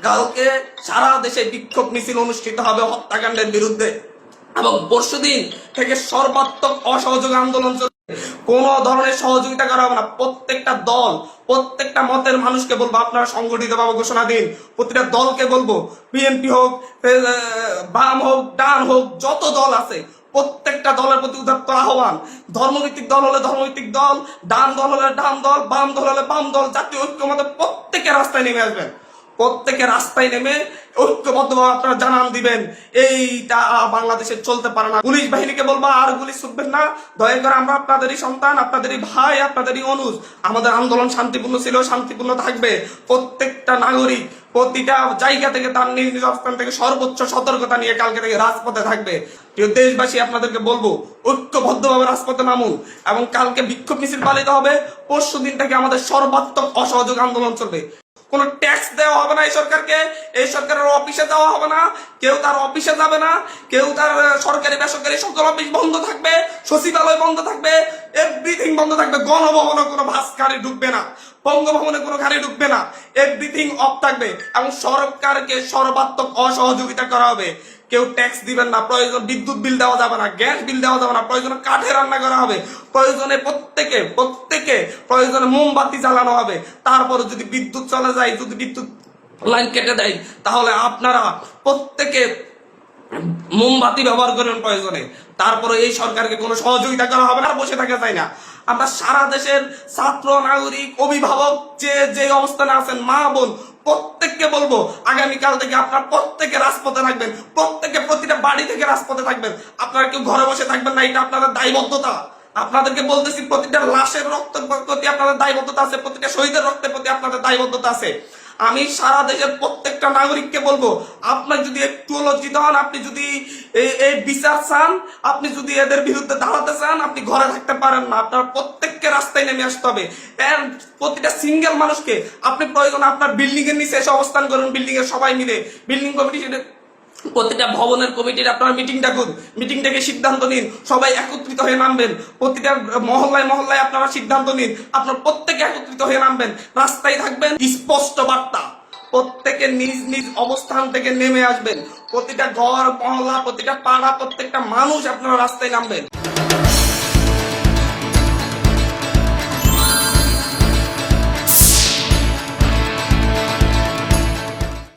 কালকে সারা দেশে বিক্ষোভ মিছিল অনুষ্ঠিত হবে হত্যাকাণ্ডের বিরুদ্ধে এবং পরশুদিন থেকে সর্বাত্মক অসহযোগ আন্দোলন চলবে। কোন ধরনের সহযোগিতা করা হবে না। প্রত্যেকটা দল, প্রত্যেকটা মতের মানুষকে বলবো আপনারা সংগঠিতভাবে ঘোষণা দিন। প্রতিটা দলকে বলবো, বিএনপি হোক, বাম হোক, ডান হোক, যত দল আছে প্রত্যেকটা দলের প্রতি উদাত্ত আহ্বান। ধর্মভিত্তিক দল হলে ধর্মভিত্তিক দল, ডান দল হলে ডান দল, বাম দল হলে বাম দল, জাতীয় ঐক্যমতে প্রত্যেকে রাস্তায় নেমে আসবেন। প্রত্যেকে রাস্তায় নেমে ঐক্যবদ্ধভাবে আপনারা জানান দিবেন এইটা বাংলাদেশে চলতে পারে না। পুলিশ বাহিনীকে বলবা আর গুলি ছুটবেন না, দয়া করে আমরা আপনাদেরই সন্তান, আপনাদেরই ভাই, আপনাদেরই অনুজ। আমাদের আন্দোলন শান্তিপূর্ণ ছিল, শান্তিপূর্ণ থাকবে। প্রত্যেকটা নাগরিক প্রতিটা জায়গা থেকে তার নিজ নিজ অবস্থান থেকে সর্বোচ্চ সতর্কতা নিয়ে কালকে থেকে রাজপথে থাকবে। প্রিয় দেশবাসী, আপনাদেরকে বলবো ঐক্যবদ্ধভাবে রাজপথে নামুন এবং কালকে বিক্ষোভ মিছিল পালিত হবে। পরশু দিন থেকে আমাদের সর্বাত্মক অসহযোগ আন্দোলন চলবে। কোন ট্যাক্স দেওয়া হবে না এই সরকারকে, এই সরকারের অফিসে যাওয়া হবে না, কেউ তার অফিসে যাবে না, কেউ তার সরকারি বেসরকারি সকল অফিস বন্ধ থাকবে, সচিবালয় বন্ধ থাকবে, এভরিথিং বন্ধ থাকবে। গণভবনে কোনো বাস গাড়ি ঢুকবে না, বঙ্গভবনে কোনো গাড়ি ঢুকবে না, এভরিথিং অফ থাকবে এবং সরকারকে সর্বাত্মক অসহযোগিতা করা হবে। কেউ ট্যাক্স দিবেন না, প্রয়োজন বিদ্যুৎ বিল দেওয়া যাবে না, গ্যাস বিল দেওয়া যাবে না, প্রয়োজনে কাঠে রান্না করা হবে, প্রয়োজনে প্রত্যেকে প্রয়োজনে মোমবাতি জ্বালানো হবে। তারপরে যদি বিদ্যুৎ চলে যায়, যদি বিদ্যুৎ লাইন কেটে দেয়, তাহলে আপনারা প্রত্যেকে মোমবাতি ব্যবহার করবেন প্রয়োজনে। তারপরে এই সরকারকে কোনো সহযোগিতা করা হবে না, বসে থাকা যায় না। আমরা সারা দেশের ছাত্র, নাগরিক, অভিভাবক যে অবস্থানে আছেন, মা বোন, প্রত্যেককে বলবো আগামীকাল থেকে আপনারা প্রত্যেকে রাজপথে থাকবেন, প্রত্যেকে প্রতিটা বাড়ি থেকে রাজপথে থাকবেন। আপনারা কেউ ঘরে বসে থাকবেন না, এটা আপনাদের দায়বদ্ধতা। আপনাদেরকে বলতেছি, প্রতিটা লাশের রক্তের প্রতি আপনাদের দায়বদ্ধতা আছে, প্রতিটা শহীদের রক্তের প্রতি আপনাদের দায়বদ্ধতা আছে। আমি সারা দেশের প্রত্যেকটা নাগরিককে বলবো, আপনার যদি একটু লজ্জিত হন, আপনি যদি এই বিচার চান, আপনি যদি এদের বিরুদ্ধে দাঁড়াতে চান, আপনি ঘরে থাকতে পারেন না। আপনার প্রত্যেককে রাস্তায় নেমে আসতে হবে। প্রতিটা সিঙ্গেল মানুষকে আপনি প্রয়োজন আপনার বিল্ডিং এর নিচে এসে অবস্থান করুন, বিল্ডিং এর সবাই মিলে, বিল্ডিং কমিটি, প্রতিটা ভবনের কমিটির আপনারা মিটিং ডাকুন, মিটিং ডেকে সিদ্ধান্ত নিন, সবাই একত্রিত হয়ে নামবেন। প্রতিটা মহল্লায় আপনারা সিদ্ধান্ত নিন, আপনারা প্রত্যেকে একত্রিত হয়ে নামবেন, রাস্তায় থাকবেন। স্পষ্ট বার্তা, প্রত্যেকে নিজ নিজ অবস্থান থেকে নেমে আসবেন। প্রতিটা ঘর, মহল্লা, প্রতিটা পাড়া, প্রত্যেকটা মানুষ আপনারা রাস্তায় নামবেন।